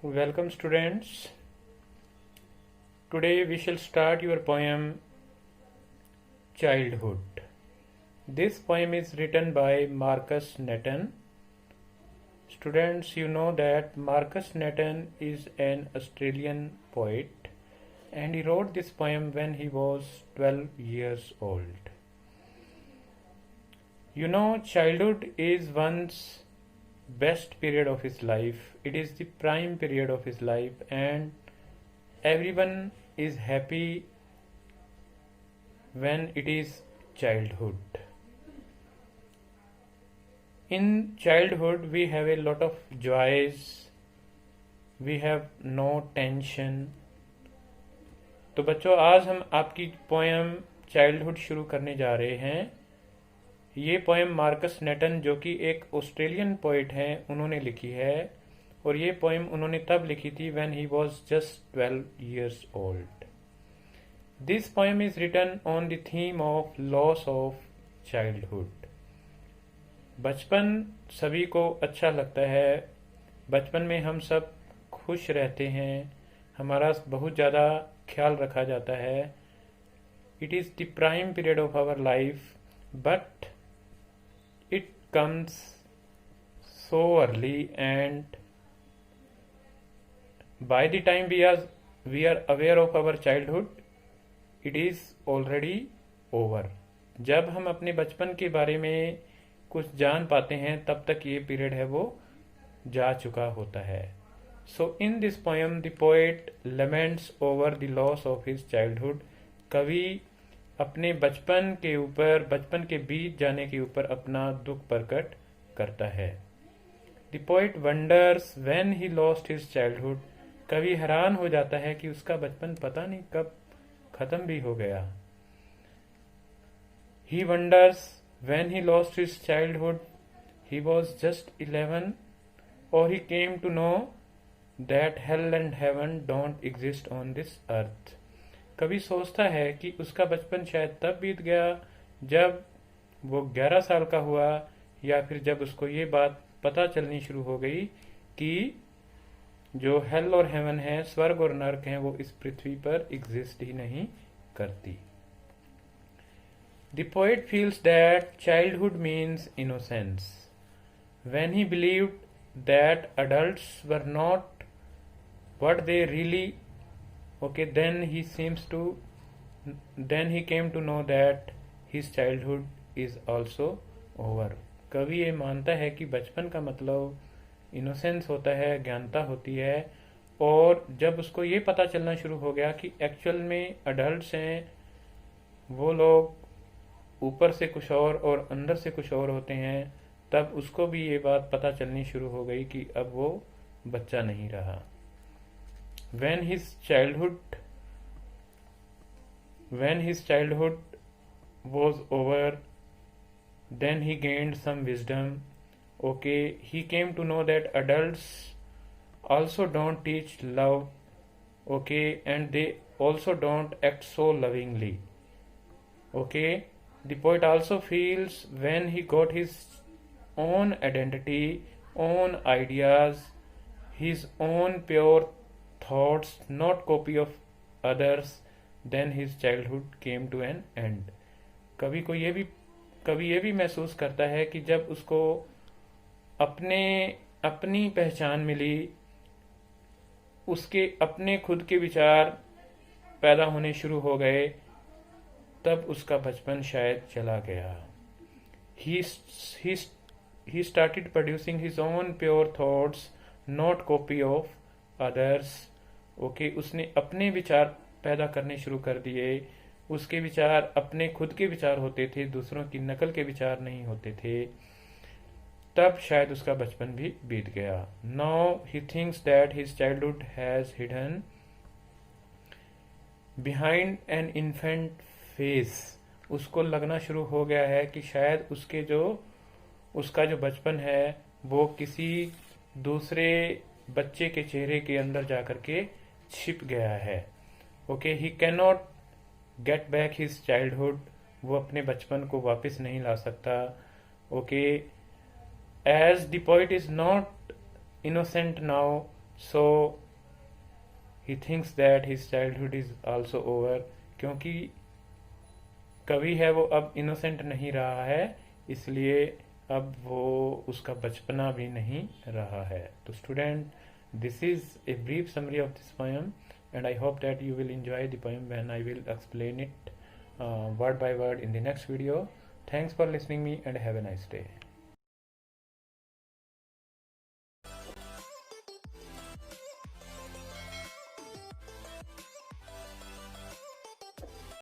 Welcome, students. Today we shall start your poem Childhood. This poem is written by Marcus Netton. Students, you know that Marcus Netton is an Australian poet and he wrote this poem when he was 12 years old. You know, childhood is one's best period of his life. It is the prime period of his life, and everyone is happy when it is childhood. In childhood, we have a lot of joys, we have no tension. तो बच्चों, आज हम आपकी poem childhood शुरू करने जा रहे हैं। ये पोएम मार्कस नेटन, जो कि एक ऑस्ट्रेलियन पोइट हैं, उन्होंने लिखी है और ये पोएम उन्होंने तब लिखी थी when he was just 12 years old. This poem is written on the theme of loss of childhood. बचपन सभी को अच्छा लगता है. बचपन में हम सब खुश रहते हैं, हमारा बहुत ज़्यादा ख्याल रखा जाता है. It is the prime period of our life, but it comes so early, and by the time we are aware of our childhood, it is already over. जब हम अपने बचपन के बारे में कुछ जान पाते हैं तब तक ये पीरियड है वो जा चुका होता है. So in this poem the poet laments over the loss of his childhood. कवि अपने बचपन के ऊपर, बचपन के बीत जाने के ऊपर अपना दुख प्रकट करता है. The poet wonders when he lost his childhood. कवि हैरान हो जाता है कि उसका बचपन पता नहीं कब खत्म भी हो गया. He wonders when he lost his childhood he was just 11, और he came to know that hell and heaven don't exist on this earth. कभी सोचता है कि उसका बचपन शायद तब बीत गया जब वो 11 साल का हुआ, या फिर जब उसको ये बात पता चलनी शुरू हो गई कि जो हेल और हेवन है, स्वर्ग और नरक है, वो इस पृथ्वी पर एग्जिस्ट ही नहीं करती. The poet feels that childhood means innocence. When he believed that adults were not what they really then he came to know that his childhood is also over. कवि ये मानता है कि बचपन का मतलब इनोसेंस होता है, ज्ञानता होती है, और जब उसको ये पता चलना शुरू हो गया कि एक्चुअल में अडल्ट्स हैं, वो लोग ऊपर से कुछ और अंदर से कुछ और होते हैं, तब उसको भी ये बात पता चलनी शुरू हो गई कि अब वो बच्चा नहीं रहा. When his childhood was over, then he gained some wisdom. He came to know that adults also don't teach love, and they also don't act so lovingly. The poet also feels when he got his own identity, own ideas, his own pure thoughts, not copy of others, then his childhood came to an end. कवि ये भी महसूस करता है कि जब उसको अपनी पहचान मिली, उसके अपने खुद के विचार पैदा होने शुरू हो गए, तब उसका बचपन शायद चला गया. He started producing his own pure thoughts, not copy of others. उसने अपने विचार पैदा करने शुरू कर दिए. उसके विचार अपने खुद के विचार होते थे, दूसरों की नकल के विचार नहीं होते थे. तब शायद उसका बचपन भी बीत गया. Now he thinks that his childhood has hidden behind an infant face. उसको लगना शुरू हो गया है कि शायद उसका जो बचपन है वो किसी दूसरे बच्चे के चेहरे के अंदर जाकर के छिप गया है. He cannot get back his childhood. वो अपने बचपन को वापस नहीं ला सकता. As the poet is not innocent now, so he thinks that his childhood is also over, क्योंकि कवि है वो अब इनोसेंट नहीं रहा है, इसलिए अब वो उसका बचपना भी नहीं रहा है. तो student, this is a brief summary of this poem, and I hope that you will enjoy the poem when I will explain it word by word in the next video. Thanks for listening me and have a nice day.